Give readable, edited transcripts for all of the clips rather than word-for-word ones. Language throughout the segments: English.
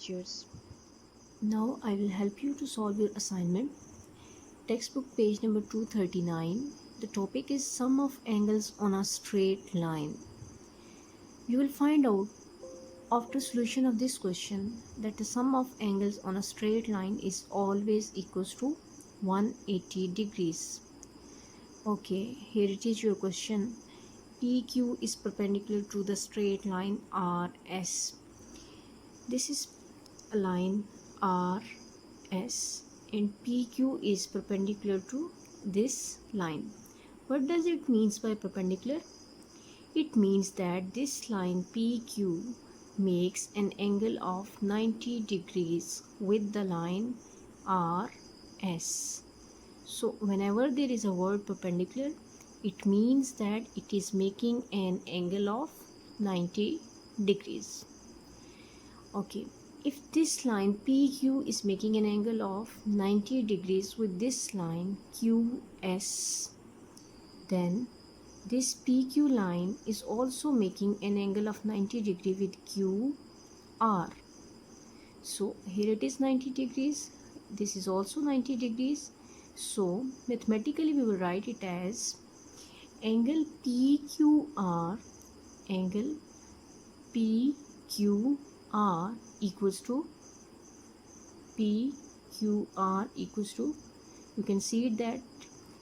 lectures. Now I will help you to solve your assignment. Textbook page number 239. The topic is sum of angles on a straight line. You will find out after solution of this question that the sum of angles on a straight line is always equals to 180 degrees. Okay, here it is your question. PQ is perpendicular to the straight line RS. This is a line RS and PQ is perpendicular to this line. What does it means by perpendicular? It means that this line PQ makes an angle of 90 degrees with the line RS. So whenever there is a word perpendicular, it means that it is making an angle of 90 degrees. Okay, if this line PQ is making an angle of 90 degrees with this line QS, then this PQ line is also making an angle of 90 degree with QR. So here it is 90 degrees, this is also 90 degrees. So mathematically we will write it as angle PQR equals to you can see that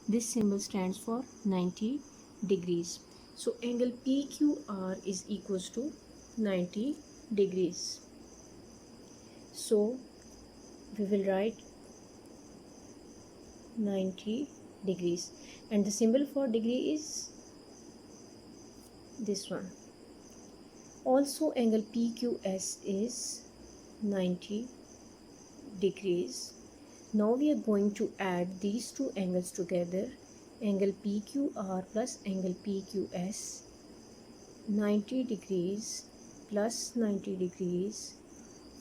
this symbol stands for 90 degrees. So angle PQR is equals to 90 degrees. So we will write 90 degrees and the symbol for degree is this one. Also angle PQS is 90 degrees. Now we are going to add these two angles together, angle PQR plus angle PQS. 90 degrees plus 90 degrees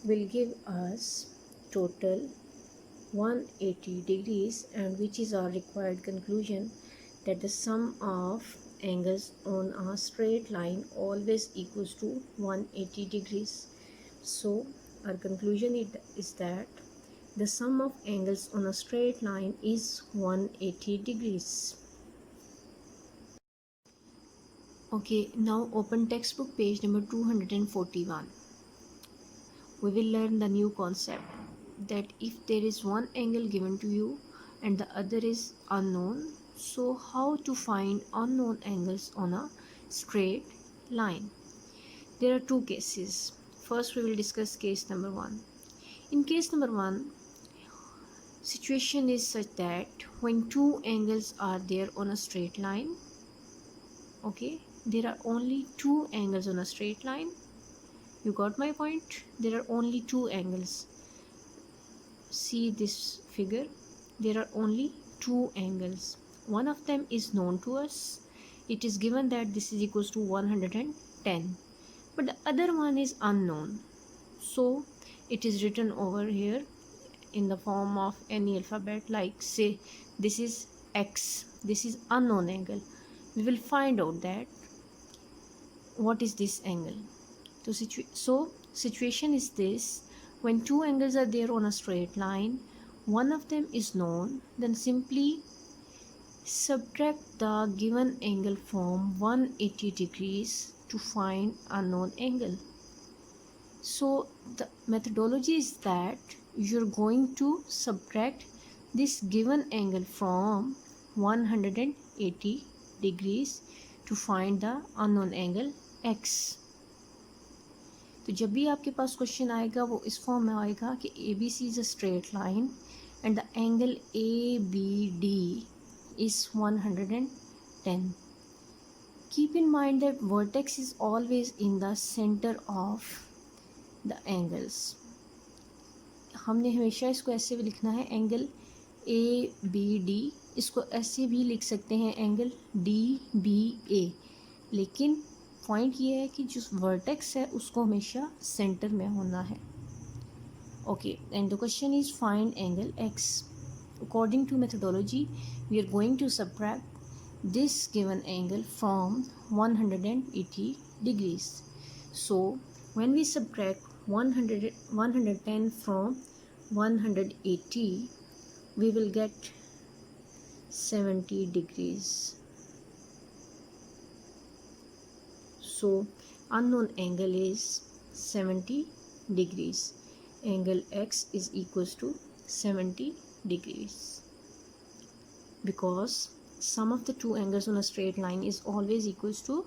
will give us total 180 degrees, and which is our required conclusion that the sum of angles on a straight line always equals to 180 degrees. So our conclusion is that the sum of angles on a straight line is 180 degrees. Okay, now open textbook page number 241. We will learn the new concept that if there is one angle given to you and the other is unknown, so how to find unknown angles on a straight line. There are two cases. First we will discuss case number 1. In case number 1, situation is such that when two angles are there on a straight line, okay, there are only two angles on a straight line. You got my point? There are only two angles. See this figure, there are only two angles. One of them is known to us. It is given that this is equals to 110, but the other one is unknown, so it is written over here in the form of any alphabet, like say this is X, this is unknown angle. We will find out that what is this angle. So situation is this: when two angles are there on a straight line, one of them is known, then simply subtract the given angle from 180 degrees to find unknown angle. So the methodology is that you're going to subtract this given angle from 180 degrees to find the unknown angle X. तो जब भी आपके पास question आएगा वो इस form में आएगा कि ABC is a straight line and the angle ABD is 110. Keep in mind that vertex is always in the center of the angles. हमने हमेशा इसको ऐसे भी लिखना है एंगल ABD, इसको ऐसे भी लिख सकते हैं एंगल DBA, लेकिन पॉइंट ये है कि जो वर्टेक्स है उसको हमेशा सेंटर में होना है. Okay, and the question is find angle X. According to methodology, we are going to subtract this given angle from 180 degrees. So when we subtract 110 from 180, we will get 70 degrees. So unknown angle is 70 degrees. Angle X is equals to 70 degrees, because sum of the two angles on a straight line is always equals to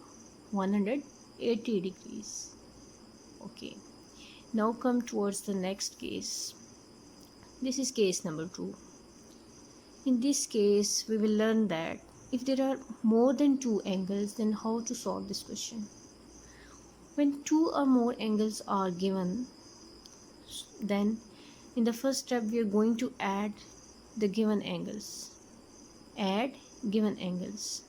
180 degrees. Okay, now come towards the next case. This is case number 2. In this case, we will learn that if there are more than two angles, then how to solve this question. When two or more angles are given, then in the first step we are going to add the given angles. Add given angles.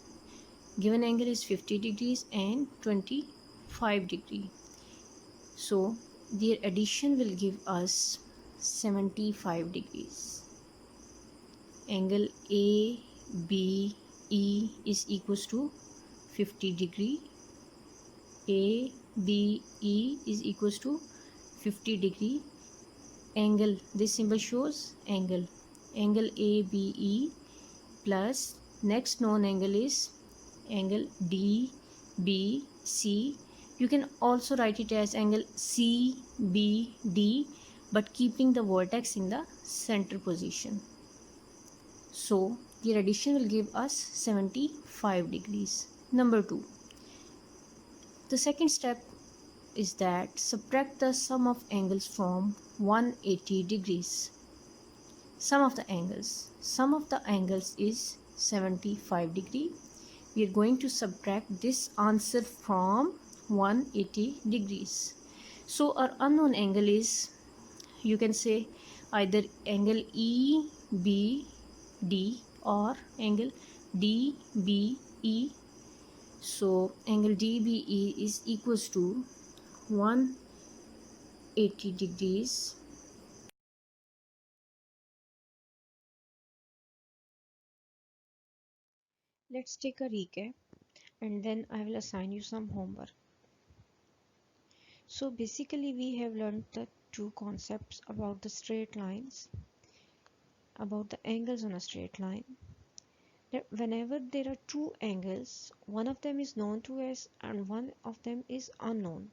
Given angle is 50 degrees and 25 degree. So their addition will give us 75 degrees. Angle ABE is equals to 50 degree. ABE is equals to 50 degree. Angle, this symbol shows angle ABE plus next known angle is angle DBC. You can also write it as angle CBD, but keeping the vertex in the center position. So their addition will give us 75 degrees. Number 2. The second step is that subtract the sum of angles from 180 degrees. Sum of the angles is 75 degree. We are going to subtract this answer from 180 degrees. So our unknown angle is, you can say, either angle EBD or angle DBE. So angle DBE is equals to 180 degrees. Let's take a recap and then I will assign you some homework. So basically we have learned the two concepts about the straight lines, about the angles on a straight line. That whenever there are two angles, one of them is known to us and one of them is unknown,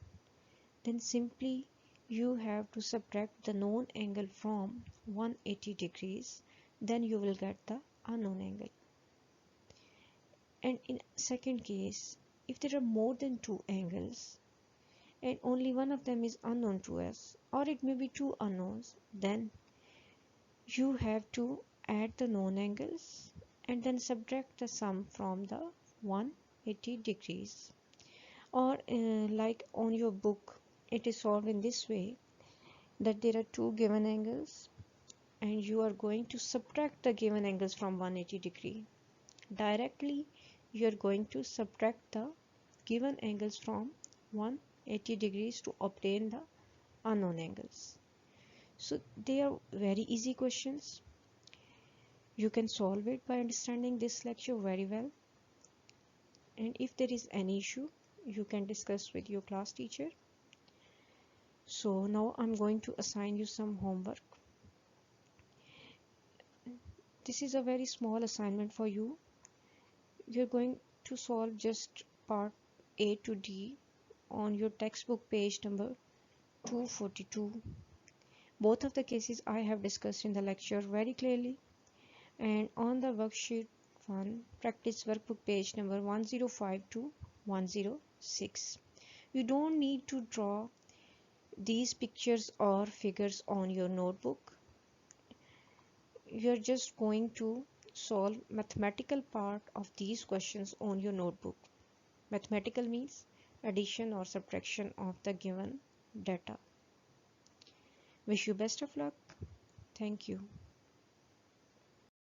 then simply you have to subtract the known angle from 180 degrees, then you will get the unknown angle. And in second case, if there are more than two angles and only one of them is unknown to us, or it may be two unknowns, then you have to add the known angles and then subtract the sum from the 180 degrees. Or like on your book, it is solved in this way, that there are two given angles and you are going to subtract the given angles from 180 degree. Directly you are going to subtract the given angles from 180 degrees to obtain the unknown angles. So they are very easy questions. You can solve it by understanding this lecture very well. And if there is any issue, you can discuss with your class teacher. So now I'm going to assign you some homework. This is a very small assignment for you. You're going to solve just part A to D on your textbook page number 242. Both of the cases I have discussed in the lecture very clearly. And on the worksheet 1, practice workbook page number 105 to 106. You don't need to draw these pictures or figures on your notebook. You're just going to solve mathematical part of these questions on your notebook. Mathematical means addition or subtraction of the given data. Wish you best of luck. Thank you.